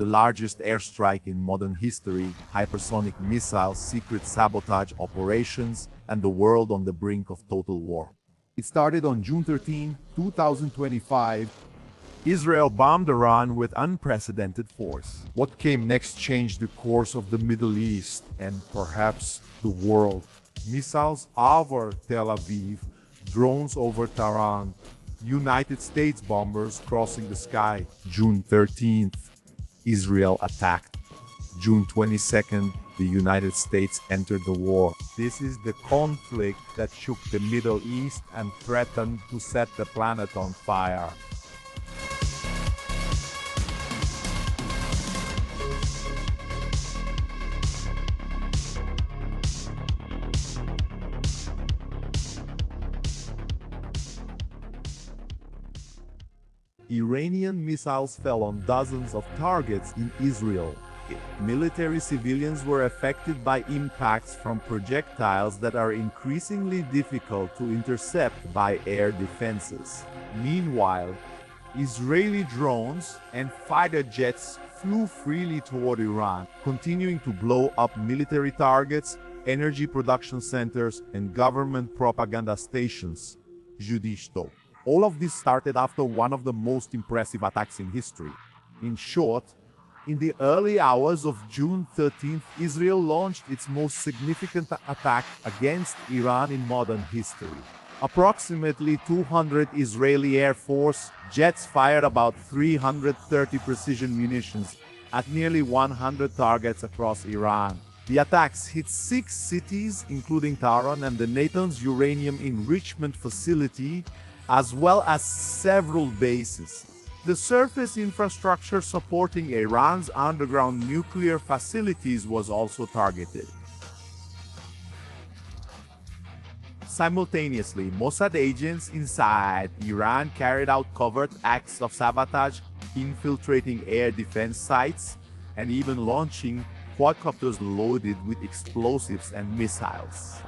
the largest airstrike in modern history, hypersonic missiles, secret sabotage operations, and the world on the brink of total war. It started on June 13, 2025. Israel bombed Iran with unprecedented force. What came next changed the course of the Middle East and perhaps the world. Missiles over Tel Aviv, drones over Tehran, United States bombers crossing the sky. June 13th, Israel attacked. June 22nd, the United States entered the war. This is the conflict that shook the Middle East and threatened to set the planet on fire. Iranian missiles fell on dozens of targets in Israel. Military civilians were affected by impacts from projectiles that are increasingly difficult to intercept by air defenses. Meanwhile, Israeli drones and fighter jets flew freely toward Iran, continuing to blow up military targets, energy production centers, and government propaganda stations. Judicial. All of this started after one of the most impressive attacks in history. In short, in the early hours of June 13th, Israel launched its most significant attack against Iran in modern history. Approximately 200 Israeli Air Force jets fired about 330 precision munitions at nearly 100 targets across Iran. The attacks hit 6 cities, including Tehran and the Natanz uranium enrichment facility, as well as several bases. The surface infrastructure supporting Iran's underground nuclear facilities was also targeted. Simultaneously, Mossad agents inside Iran carried out covert acts of sabotage, infiltrating air defense sites, and even launching quadcopters loaded with explosives and missiles.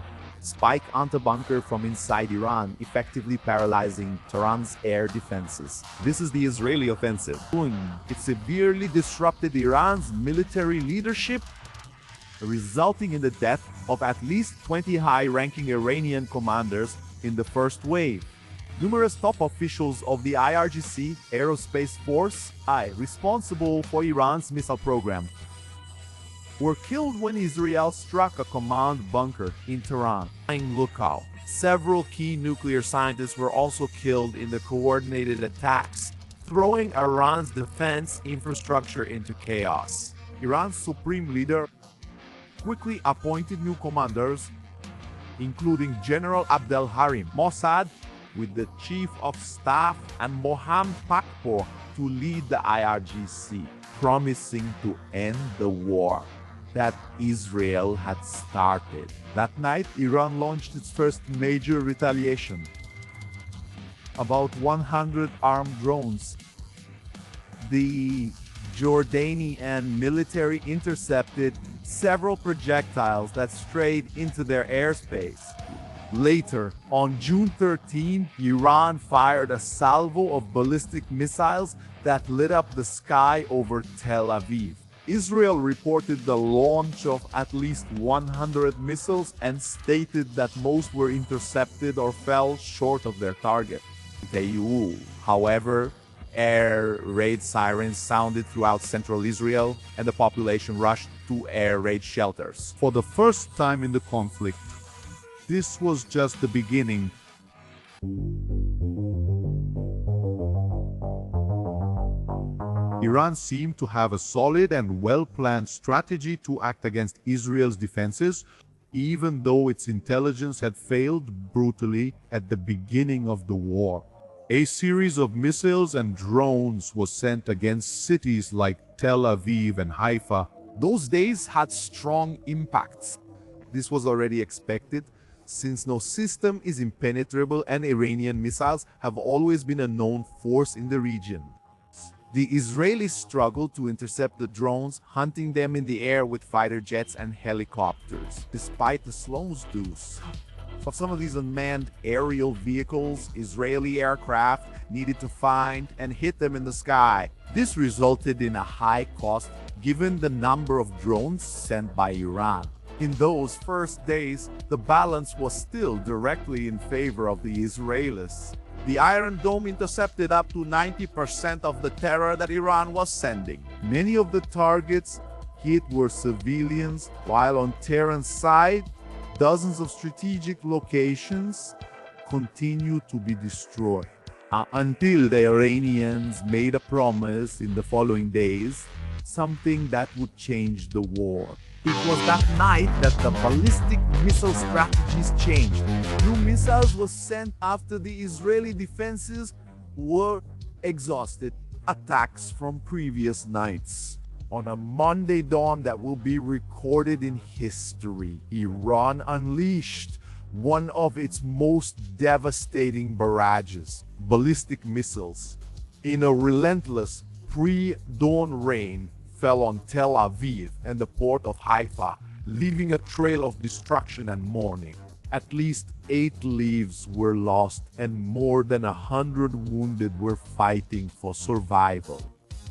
Spike anti-bunker from inside Iran, effectively paralyzing Tehran's air defenses. This is the Israeli offensive. It severely disrupted Iran's military leadership, resulting in the death of at least 20 high-ranking Iranian commanders in the first wave. Numerous top officials of the IRGC Aerospace Force, responsible for Iran's missile program, were killed when Israel struck a command bunker in Tehran. Lookout. Several key nuclear scientists were also killed in the coordinated attacks, throwing Iran's defense infrastructure into chaos. Iran's supreme leader quickly appointed new commanders, including General Abdel Harim Mossad, with the Chief of Staff, and Mohammad Pakpour to lead the IRGC, promising to end the war that Israel had started. That night, Iran launched its first major retaliation. About 100 armed drones. The Jordanian military intercepted several projectiles that strayed into their airspace. Later, on June 13, Iran fired a salvo of ballistic missiles that lit up the sky over Tel Aviv. Israel reported the launch of at least 100 missiles and stated that most were intercepted or fell short of their target. However, air raid sirens sounded throughout central Israel, and the population rushed to air raid shelters. For the first time in the conflict, this was just the beginning. Iran seemed to have a solid and well-planned strategy to act against Israel's defenses, even though its intelligence had failed brutally at the beginning of the war. A series of missiles and drones was sent against cities like Tel Aviv and Haifa. Those days had strong impacts. This was already expected, since no system is impenetrable and Iranian missiles have always been a known force in the region. The Israelis struggled to intercept the drones, hunting them in the air with fighter jets and helicopters. Despite the slow deuce, For some of these unmanned aerial vehicles, Israeli aircraft needed to find and hit them in the sky. This resulted in a high cost given the number of drones sent by Iran. In those first days, the balance was still directly in favor of the Israelis. The Iron Dome intercepted up to 90% of the terror that Iran was sending. Many of the targets hit were civilians, while on Tehran's side, dozens of strategic locations continued to be destroyed. Until the Iranians made a promise in the following days, something that would change the war. It was that night that the ballistic missile strategies changed. New missiles were sent after the Israeli defenses were exhausted. Attacks from previous nights. On a Monday dawn that will be recorded in history, Iran unleashed one of its most devastating barrages, ballistic missiles. In a relentless pre-dawn rain, fell on Tel Aviv and the port of Haifa, leaving a trail of destruction and mourning. At least 8 lives were lost and more than 100 wounded were fighting for survival.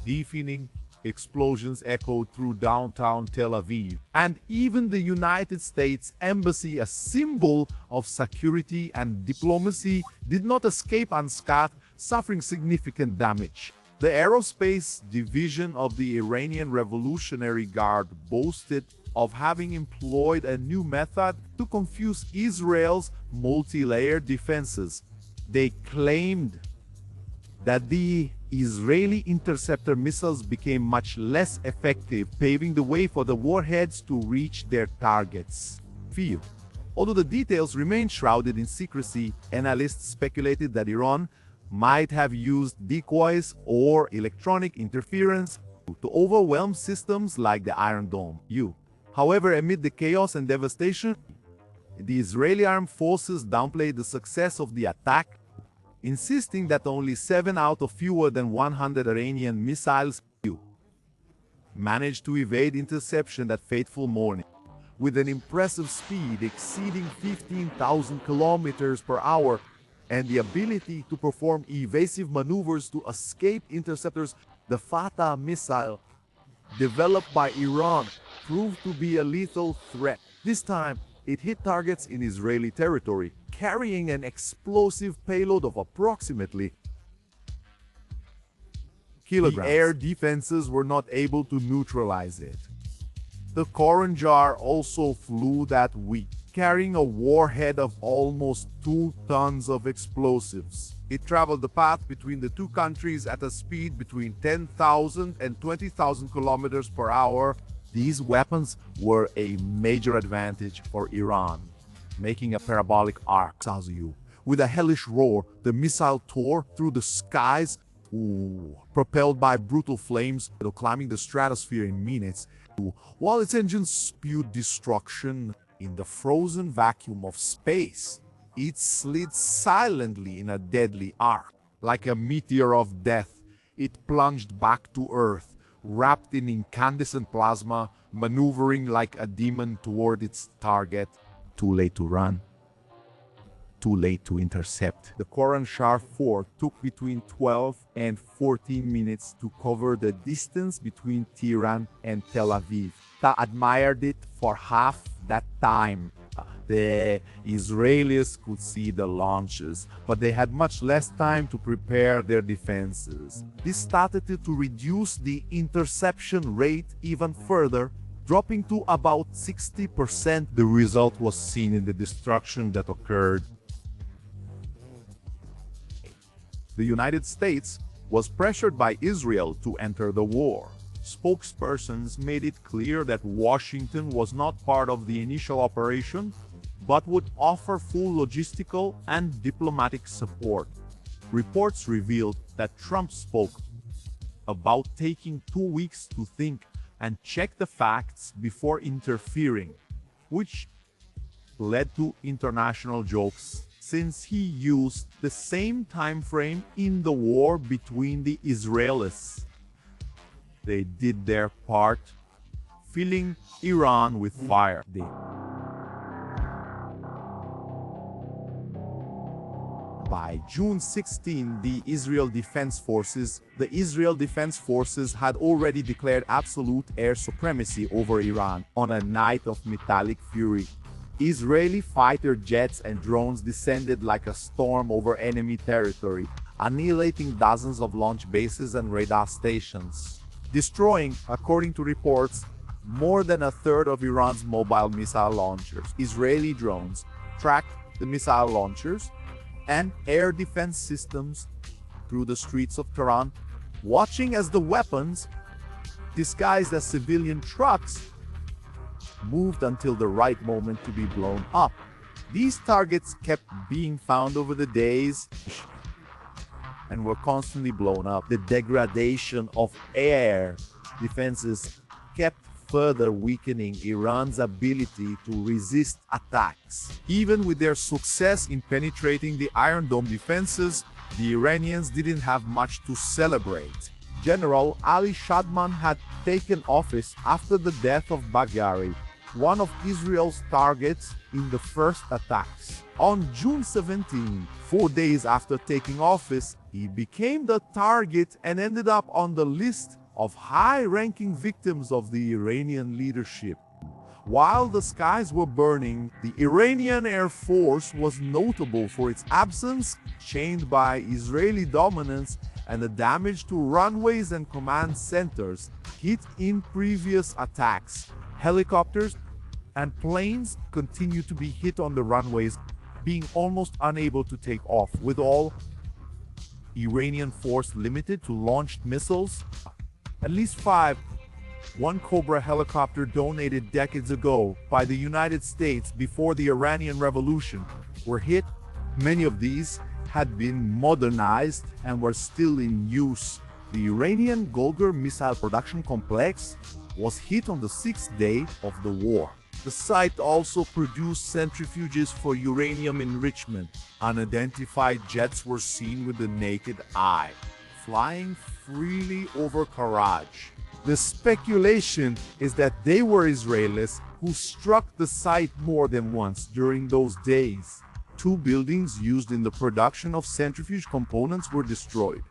Deafening explosions echoed through downtown Tel Aviv, and even the United States Embassy, a symbol of security and diplomacy, did not escape unscathed, suffering significant damage. The Aerospace Division of the Iranian Revolutionary Guard boasted of having employed a new method to confuse Israel's multi-layered defenses. They claimed that the Israeli interceptor missiles became much less effective, paving the way for the warheads to reach their targets. Although the details remain shrouded in secrecy, analysts speculated that Iran might have used decoys or electronic interference to overwhelm systems like the Iron Dome. However, amid the chaos and devastation, the Israeli armed forces downplayed the success of the attack, insisting that only 7 out of fewer than 100 Iranian missiles managed to evade interception that fateful morning. With an impressive speed exceeding 15,000 kilometers per hour, and the ability to perform evasive maneuvers to escape interceptors, the Fatah missile, developed by Iran, proved to be a lethal threat. This time, it hit targets in Israeli territory, carrying an explosive payload of approximately kilograms. The air defenses were not able to neutralize it. The Kraken-BR also flew that week, carrying a warhead of almost 2 tons of explosives. It traveled the path between the two countries at a speed between 10,000 and 20,000 kilometers per hour. These weapons were a major advantage for Iran, making a parabolic arc. With a hellish roar, the missile tore through the skies, propelled by brutal flames, climbing the stratosphere in minutes, while its engines spewed destruction. In the frozen vacuum of space, it slid silently in a deadly arc. Like a meteor of death, it plunged back to Earth, wrapped in incandescent plasma, maneuvering like a demon toward its target. Too late to run. Too late to intercept. The Kraken-BR 4 took between 12 and 14 minutes to cover the distance between Tehran and Tel Aviv. I admired it for half that time. The Israelis could see the launches, but they had much less time to prepare their defenses. This started to reduce the interception rate even further, dropping to about 60%. The result was seen in the destruction that occurred. The United States was pressured by Israel to enter the war. Spokespersons made it clear that Washington was not part of the initial operation, but would offer full logistical and diplomatic support. Reports revealed that Trump spoke about taking 2 weeks to think and check the facts before interfering, which led to international jokes, since he used the same time frame in the war between the Israelis. They did their part, filling Iran with fire. By June 16, the Israel Defense Forces had already declared absolute air supremacy over Iran on a night of metallic fury. Israeli fighter jets and drones descended like a storm over enemy territory, annihilating dozens of launch bases and radar stations, destroying, according to reports, more than a third of Iran's mobile missile launchers. Israeli drones tracked the missile launchers and air defense systems through the streets of Tehran, watching as the weapons, disguised as civilian trucks, moved until the right moment to be blown up. These targets kept being found over the days and were constantly blown up. The degradation of air defenses kept further weakening Iran's ability to resist attacks. Even with their success in penetrating the Iron Dome defenses, the Iranians didn't have much to celebrate. General Ali Shadman had taken office after the death of Bagheri, one of Israel's targets in the first attacks. On June 17, 4 days after taking office, he became the target and ended up on the list of high-ranking victims of the Iranian leadership. While the skies were burning, the Iranian Air Force was notable for its absence, chained by Israeli dominance, and the damage to runways and command centers hit in previous attacks. Helicopters and planes continued to be hit on the runways, being almost unable to take off, with all Iranian force limited to launched missiles. At least 5 one Cobra helicopter donated decades ago by the United States before the Iranian Revolution were hit. Many of these had been modernized and were still in use. The Iranian Golgar missile production complex was hit on the 6th day of the war. The site also produced centrifuges for uranium enrichment. Unidentified jets were seen with the naked eye, flying freely over Karaj. The speculation is that they were Israelis who struck the site more than once during those days. 2 buildings used in the production of centrifuge components were destroyed.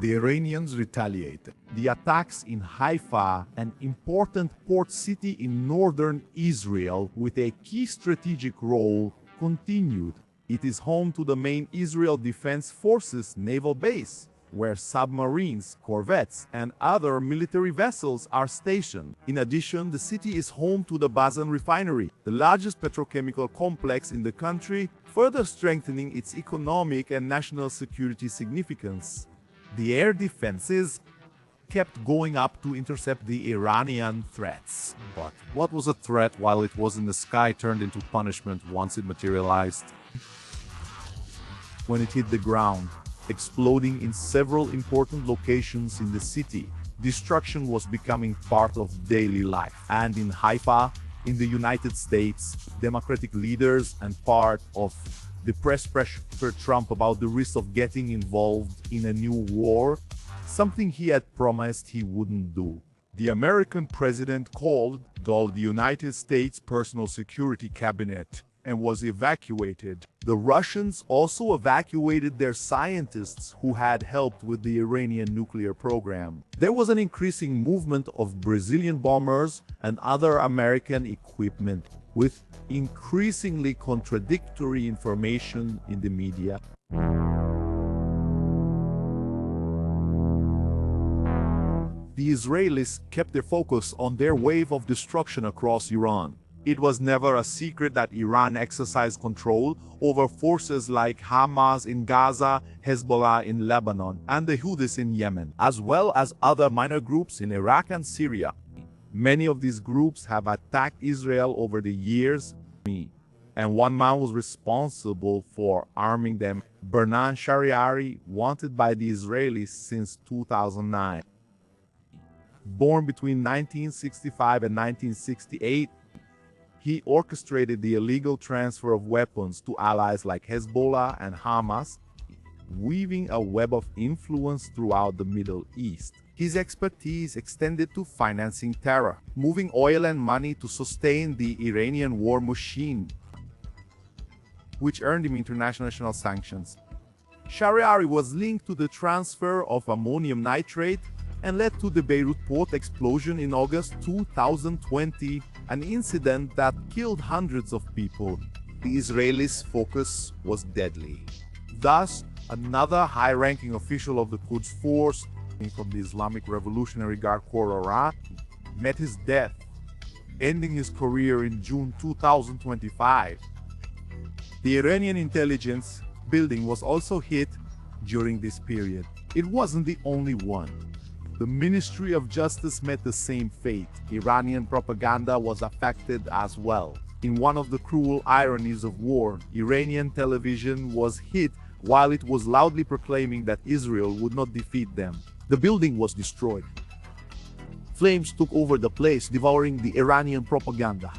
The Iranians retaliated. The attacks in Haifa, an important port city in northern Israel with a key strategic role, continued. It is home to the main Israel Defense Forces naval base, where submarines, corvettes, and other military vessels are stationed. In addition, the city is home to the Bazan refinery, the largest petrochemical complex in the country, further strengthening its economic and national security significance. The air defenses kept going up to intercept the Iranian threats. But what was a threat while it was in the sky turned into punishment once it materialized? When it hit the ground, exploding in several important locations in the city, destruction was becoming part of daily life. And in Haifa, in the United States, Democratic leaders and part of the press pressure Trump about the risk of getting involved in a new war, something he had promised he wouldn't do. The American president called the United States Personal Security Cabinet and was evacuated. The Russians also evacuated their scientists who had helped with the Iranian nuclear program. There was an increasing movement of Brazilian bombers and other American equipment, with increasingly contradictory information in the media. The Israelis kept their focus on their wave of destruction across Iran. It was never a secret that Iran exercised control over forces like Hamas in Gaza, Hezbollah in Lebanon, and the Houthis in Yemen, as well as other minor groups in Iraq and Syria. Many of these groups have attacked Israel over the years, and one man was responsible for arming them, Bernan Shariari, wanted by the Israelis since 2009. Born between 1965 and 1968, he orchestrated the illegal transfer of weapons to allies like Hezbollah and Hamas, weaving a web of influence throughout the Middle East. His expertise extended to financing terror, moving oil and money to sustain the Iranian war machine. which earned him international sanctions. Shariari was linked to the transfer of ammonium nitrate and led to the Beirut port explosion in August 2020, an incident that killed hundreds of people. The Israelis' focus was deadly. Thus, another high-ranking official of the Quds Force from the Islamic Revolutionary Guard Corps Iran met his death, ending his career in June 2025. The Iranian intelligence building was also hit during this period. It wasn't the only one. The Ministry of Justice met the same fate. Iranian propaganda was affected as well. In one of the cruel ironies of war, Iranian television was hit while it was loudly proclaiming that Israel would not defeat them. The building was destroyed. Flames took over the place, devouring the Iranian propaganda.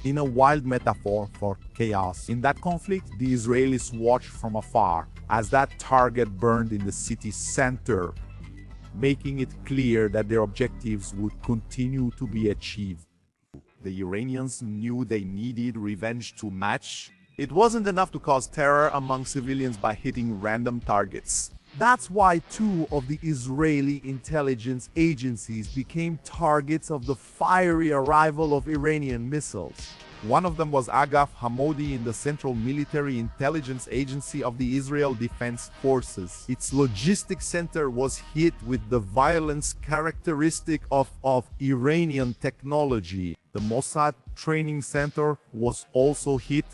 In a wild metaphor for chaos, in that conflict, the Israelis watched from afar as that target burned in the city's center, making it clear that their objectives would continue to be achieved. The Iranians knew they needed revenge to match. It wasn't enough to cause terror among civilians by hitting random targets. That's why two of the Israeli intelligence agencies became targets of the fiery arrival of Iranian missiles. One of them was Agaf Hamodi in the Central Military Intelligence Agency of the Israel Defense Forces. Its logistics center was hit with the violence characteristic of Iranian technology. The Mossad Training Center was also hit,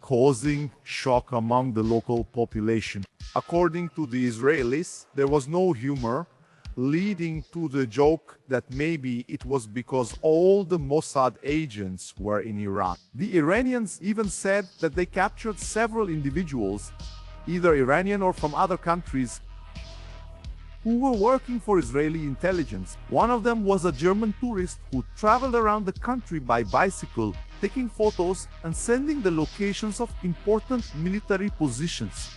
causing shock among the local population. According to the Israelis, there was no humor, leading to the joke that maybe it was because all the Mossad agents were in Iraq. The Iranians even said that they captured several individuals, either Iranian or from other countries, who were working for Israeli intelligence. One of them was a German tourist who traveled around the country by bicycle, taking photos and sending the locations of important military positions.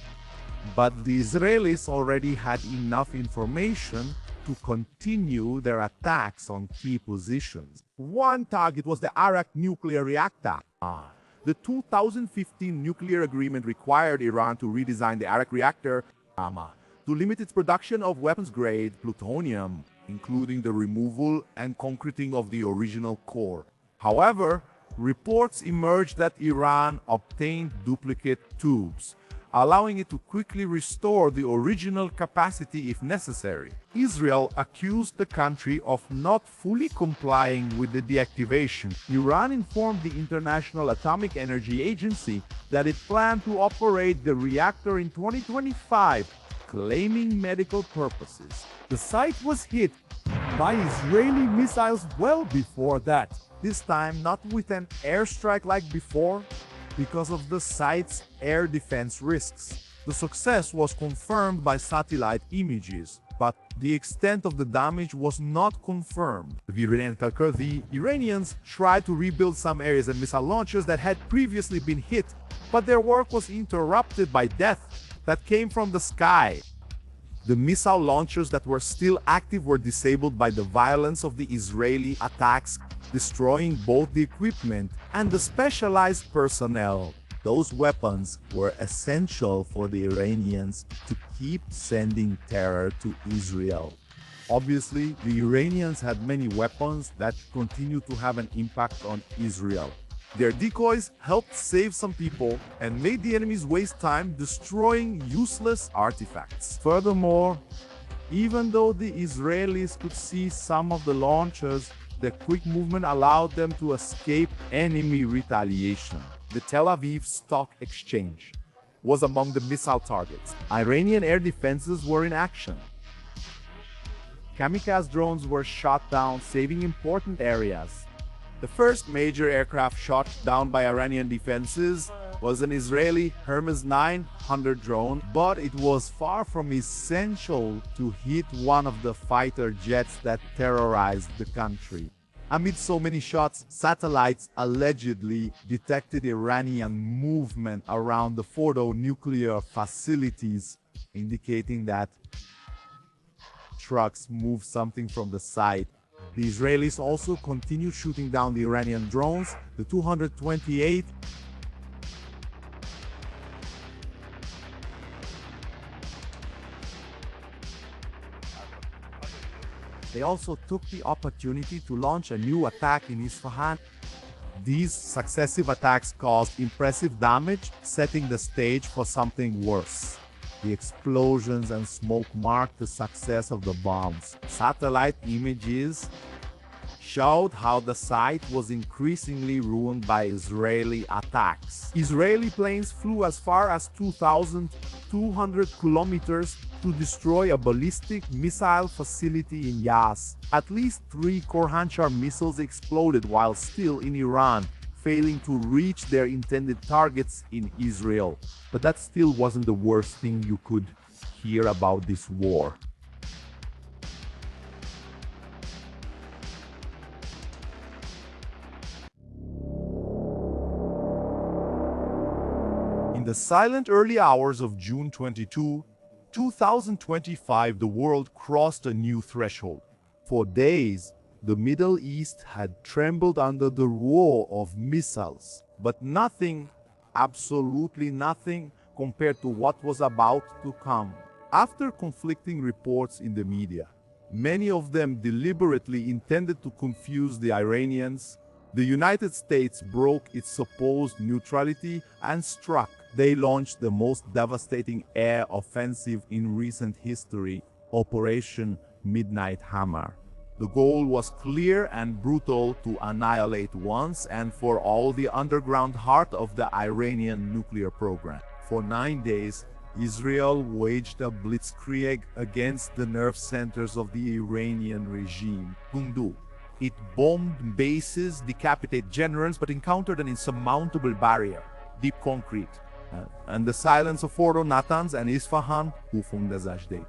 But the Israelis already had enough information to continue their attacks on key positions. One target was the Arak nuclear reactor. The 2015 nuclear agreement required Iran to redesign the Arak reactor to limit its production of weapons-grade plutonium, including the removal and concreting of the original core. However, reports emerged that Iran obtained duplicate tubes, allowing it to quickly restore the original capacity if necessary. Israel accused the country of not fully complying with the deactivation. Iran informed the International Atomic Energy Agency that it planned to operate the reactor in 2025, claiming medical purposes. The site was hit by Israeli missiles well before that, this time not with an airstrike like before, because of the site's air defense risks. The success was confirmed by satellite images, but the extent of the damage was not confirmed. The Iranians tried to rebuild some areas and missile launchers that had previously been hit, but their work was interrupted by death that came from the sky. The missile launchers that were still active were disabled by the violence of the Israeli attacks, destroying both the equipment and the specialized personnel. Those weapons were essential for the Iranians to keep sending terror to Israel. Obviously, the Iranians had many weapons that continue to have an impact on Israel. Their decoys helped save some people and made the enemies waste time destroying useless artifacts. Furthermore, even though the Israelis could see some of the launchers, their quick movement allowed them to escape enemy retaliation. The Tel Aviv Stock Exchange was among the missile targets. Iranian air defenses were in action. Kamikaze drones were shot down, saving important areas. The first major aircraft shot down by Iranian defenses was an Israeli Hermes 900 drone, but it was far from essential to hit one of the fighter jets that terrorized the country. Amid so many shots, satellites allegedly detected Iranian movement around the Fordo nuclear facilities, indicating that trucks moved something from the site. The Israelis also continued shooting down the Iranian drones. The 228 They also took the opportunity to launch a new attack in Isfahan. These successive attacks caused impressive damage, setting the stage for something worse. The explosions and smoke marked the success of the bombs. Satellite images showed how the site was increasingly ruined by Israeli attacks. Israeli planes flew as far as 2,200 kilometers to destroy a ballistic missile facility in Yas. At least 3 Korhanchar missiles exploded while still in Iran, failing to reach their intended targets in Israel. But that still wasn't the worst thing you could hear about this war. In the silent early hours of June 22, 2025, the world crossed a new threshold. For days, the Middle East had trembled under the roar of missiles, but nothing, absolutely nothing, compared to what was about to come. After conflicting reports in the media, many of them deliberately intended to confuse the Iranians, the United States broke its supposed neutrality and struck. They launched the most devastating air offensive in recent history, Operation Midnight Hammer. The goal was clear and brutal: to annihilate once and for all the underground heart of the Iranian nuclear program. For 9 days, Israel waged a blitzkrieg against the nerve centers of the Iranian regime, Kundu. It bombed bases, decapitated generals, but encountered an insurmountable barrier: deep concrete. And the silence of Fordo, Natanz, and Isfahan,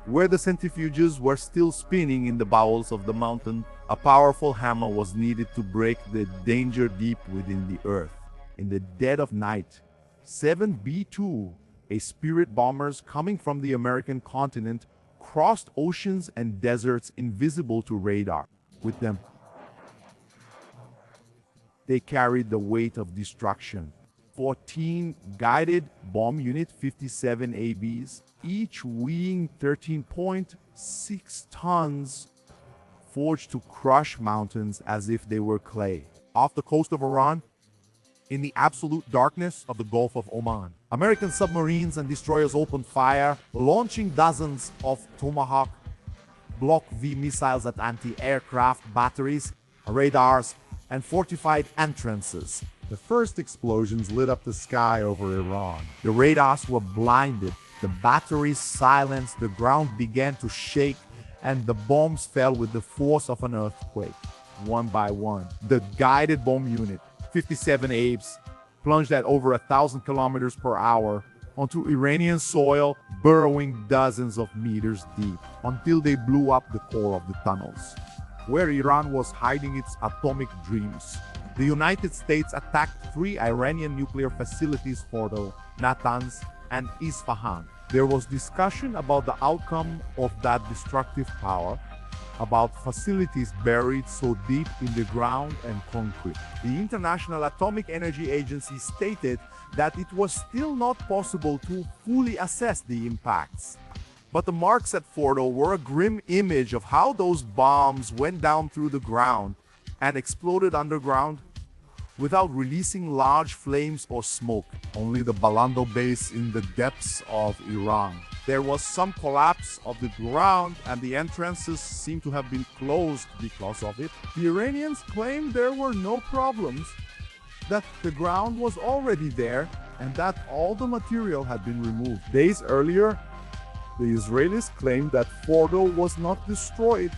where the centrifuges were still spinning in the bowels of the mountain, a powerful hammer was needed to break the danger deep within the earth. In the dead of night, 7 B-2, a Spirit bombers coming from the American continent, crossed oceans and deserts invisible to radar. With them, they carried the weight of destruction. 14 guided bomb unit 57 ABs, each weighing 13.6 tons, forged to crush mountains as if they were clay. Off the coast of Iran, in the absolute darkness of the Gulf of Oman, American submarines and destroyers opened fire, launching dozens of Tomahawk Block V missiles at anti-aircraft batteries, radars, and fortified entrances. The first explosions lit up the sky over Iran. The radars were blinded, the batteries silenced, the ground began to shake, and the bombs fell with the force of an earthquake. One by one, the guided bomb unit, 57 ABs, plunged at over 1,000 kilometers per hour onto Iranian soil, burrowing dozens of meters deep, until they blew up the core of the tunnels, where Iran was hiding its atomic dreams. The United States attacked 3 Iranian nuclear facilities: Fordo, Natanz, and Isfahan. There was discussion about the outcome of that destructive power, about facilities buried so deep in the ground and concrete. The International Atomic Energy Agency stated that it was still not possible to fully assess the impacts. But the marks at Fordo were a grim image of how those bombs went down through the ground and exploded underground without releasing large flames or smoke. Only the Balando base in the depths of Iran. There was some collapse of the ground and the entrances seemed to have been closed because of it. The Iranians claimed there were no problems, that the ground was already there and that all the material had been removed. Days earlier, the Israelis claimed that Fordo was not destroyed,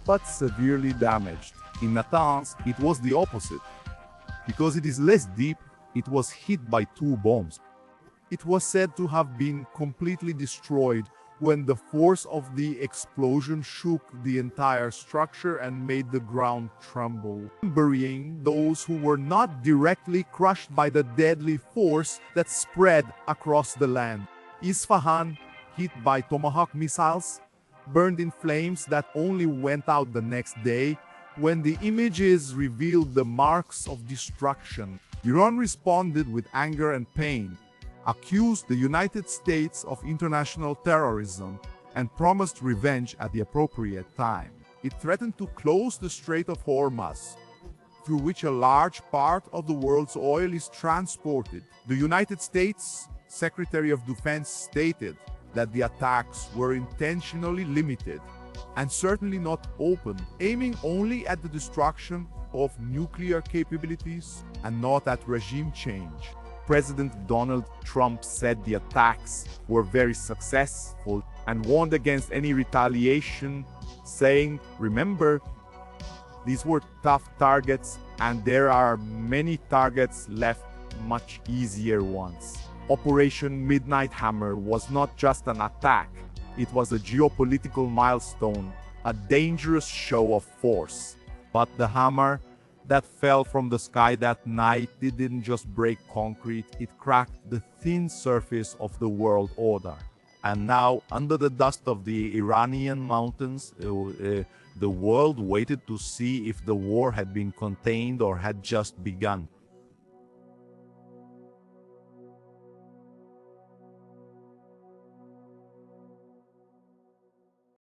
but severely damaged. In Natanz, it was the opposite. Because it is less deep, it was hit by 2 bombs. It was said to have been completely destroyed when the force of the explosion shook the entire structure and made the ground tremble, burying those who were not directly crushed by the deadly force that spread across the land. Isfahan, hit by Tomahawk missiles, burned in flames that only went out the next day, when the images revealed the marks of destruction. Iran responded with anger and pain, accused the United States of international terrorism, and promised revenge at the appropriate time. It threatened to close the Strait of Hormuz, through which a large part of the world's oil is transported. The United States Secretary of Defense stated that the attacks were intentionally limited and certainly not open, aiming only at the destruction of nuclear capabilities and not at regime change. President Donald Trump said the attacks were very successful and warned against any retaliation, saying, "Remember, these were tough targets and there are many targets left, much easier ones." Operation Midnight Hammer was not just an attack, it was a geopolitical milestone, a dangerous show of force. But the hammer that fell from the sky that night didn't just break concrete, it cracked the thin surface of the world order. And now, under the dust of the Iranian mountains, the world waited to see if the war had been contained or had just begun.